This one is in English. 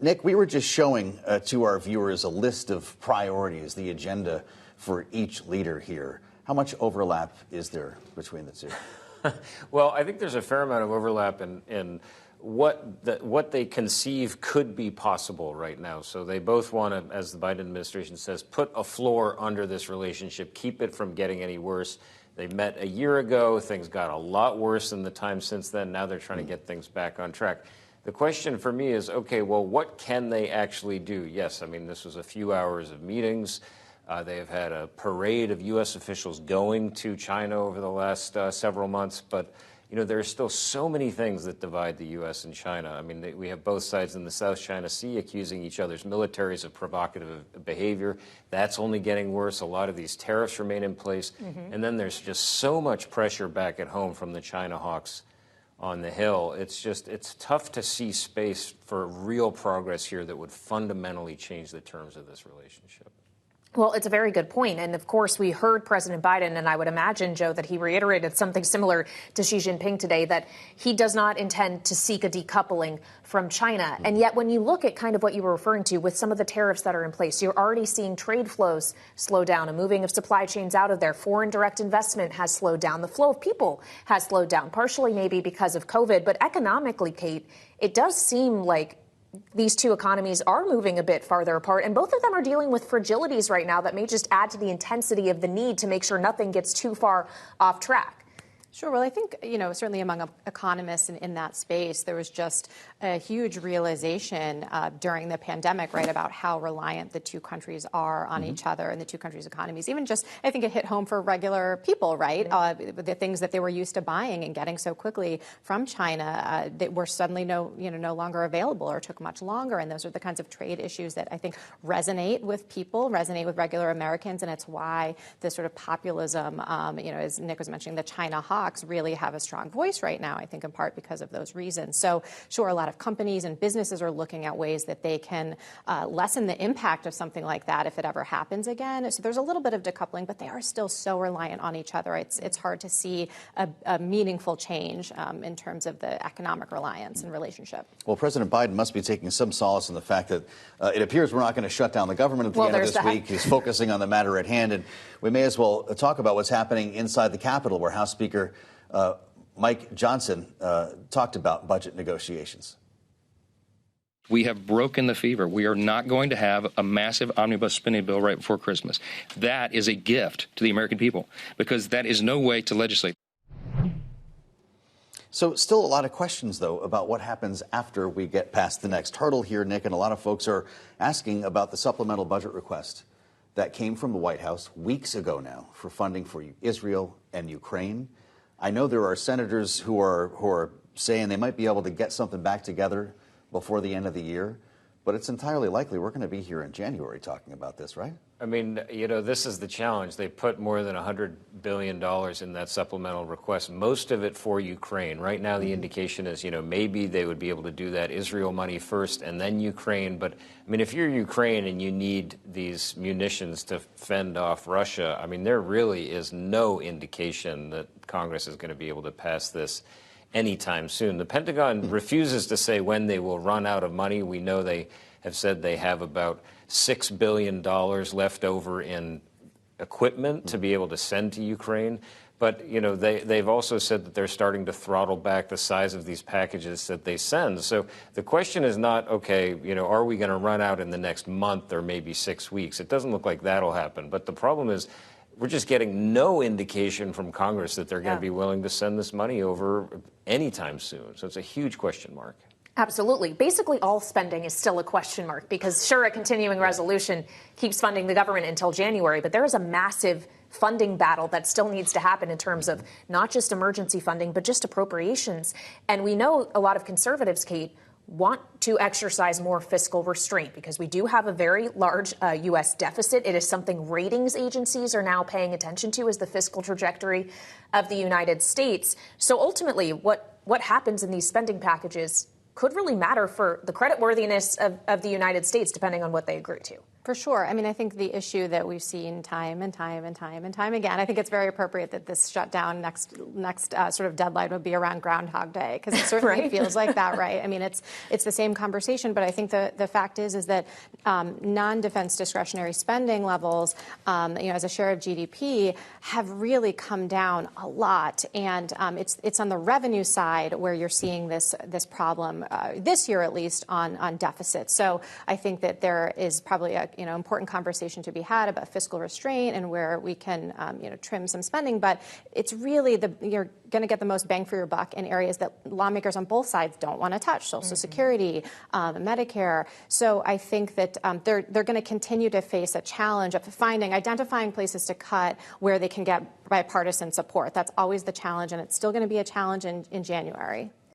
Nick, we were just showing to our viewers a list of priorities, the agenda for each leader here. How much overlap is there between the two? Well, I think there's a fair amount of overlap in what they conceive could be possible right now. So they both want to, as the Biden administration says, put a floor under this relationship, keep it from getting any worse. They met a year ago. Things got a lot worse in the time since then. Now they're trying to get things back on track. The question for me is, okay, well, what can they actually do? Yes, I mean, this was a few hours of meetings. They have had a parade of U.S. officials going to China over the last several months. But, you know, there are still so many things that divide the U.S. and China. I mean, we have both sides in the South China Sea accusing each other's militaries of provocative behavior. That's only getting worse. A lot of these tariffs remain in place. And then there's just so much pressure back at home from the China hawks on the Hill. It's tough to see space for real progress here that would fundamentally change the terms of this relationship. Well, it's a very good point. And of course, we heard President Biden, and I would imagine, Joe, that he reiterated something similar to Xi Jinping today, that he does not intend to seek a decoupling from China. And yet, when you look at kind of what you were referring to with some of the tariffs that are in place, you're already seeing trade flows slow down, a moving of supply chains out of there. Foreign direct investment has slowed down. The flow of people has slowed down, partially maybe because of COVID. But economically, Kate, it does seem like these two economies are moving a bit farther apart, and both of them are dealing with fragilities right now that may just add to the intensity of the need to make sure nothing gets too far off track. Sure. Well, I think, certainly among economists in that space, there was just a huge realization during the pandemic, right, about how reliant the two countries are on each other and the two countries' economies. Even just, I think it hit home for regular people, right? The things that they were used to buying and getting so quickly from China that were suddenly no longer available or took much longer. And those are the kinds of trade issues that I think resonate with people, resonate with regular Americans. And it's why this sort of populism, as Nick was mentioning, the China hawks really have a strong voice right now, I think in part because of those reasons. So sure, a lot of companies and businesses are looking at ways that they can lessen the impact of something like that if it ever happens again. So there's a little bit of decoupling, but they are still so reliant on each other. It's hard to see a meaningful change in terms of the economic reliance and relationship. Well, President Biden must be taking some solace in the fact that it appears we're not going to shut down the government at the end of this week. He's focusing on the matter at hand. And we may as well talk about what's happening inside the Capitol, where House Speaker Mike Johnson talked about budget negotiations. We have broken the fever. We are not going to have a massive omnibus spending bill right before Christmas. That is a gift to the American people, because that is no way to legislate. So still a lot of questions, though, about what happens after we get past the next hurdle here, Nick. And a lot of folks are asking about the supplemental budget request that came from the White House weeks ago now for funding for Israel and Ukraine. I know there are senators who are saying they might be able to get something back together before the end of the year, but it's entirely likely we're going to be here in January talking about this, right? I mean, this is the challenge. They put more than $100 billion in that supplemental request, most of it for Ukraine. Right now, the indication is, maybe they would be able to do that Israel money first and then Ukraine. But, I mean, if you're Ukraine and you need these munitions to fend off Russia, I mean, there really is no indication that Congress is going to be able to pass this anytime soon. The Pentagon refuses to say when they will run out of money. We know they have said they have about $6 billion left over in equipment to be able to send to Ukraine. But, they've also said that they're starting to throttle back the size of these packages that they send. So the question is not, okay, are we going to run out in the next month or maybe 6 weeks? It doesn't look like that'll happen. But the problem is we're just getting no indication from Congress that they're going to be willing to send this money over anytime soon. So it's a huge question mark. Absolutely. Basically, all spending is still a question mark because, sure, a continuing resolution keeps funding the government until January, but there is a massive funding battle that still needs to happen in terms of not just emergency funding, but just appropriations. And we know a lot of conservatives, Kate, want to exercise more fiscal restraint because we do have a very large U.S. deficit. It is something ratings agencies are now paying attention to as the fiscal trajectory of the United States. So ultimately, what happens in these spending packages could really matter for the creditworthiness of the United States, depending on what they agree to. For sure. I mean, I think the issue that we've seen time and time again, I think it's very appropriate that this shutdown next sort of deadline would be around Groundhog Day, because it certainly Right? feels like that, right? I mean, it's the same conversation, but I think the fact is that non-defense discretionary spending levels, as a share of GDP, have really come down a lot, and it's on the revenue side where you're seeing this problem this year, at least, on deficits. So I think that there is probably a important conversation to be had about fiscal restraint and where we can trim some spending, but it's really you're going to get the most bang for your buck in areas that lawmakers on both sides don't want to touch: Social Security, Medicare. So I think that they're going to continue to face a challenge of identifying places to cut where they can get bipartisan support. That's always the challenge, and it's still going to be a challenge in January.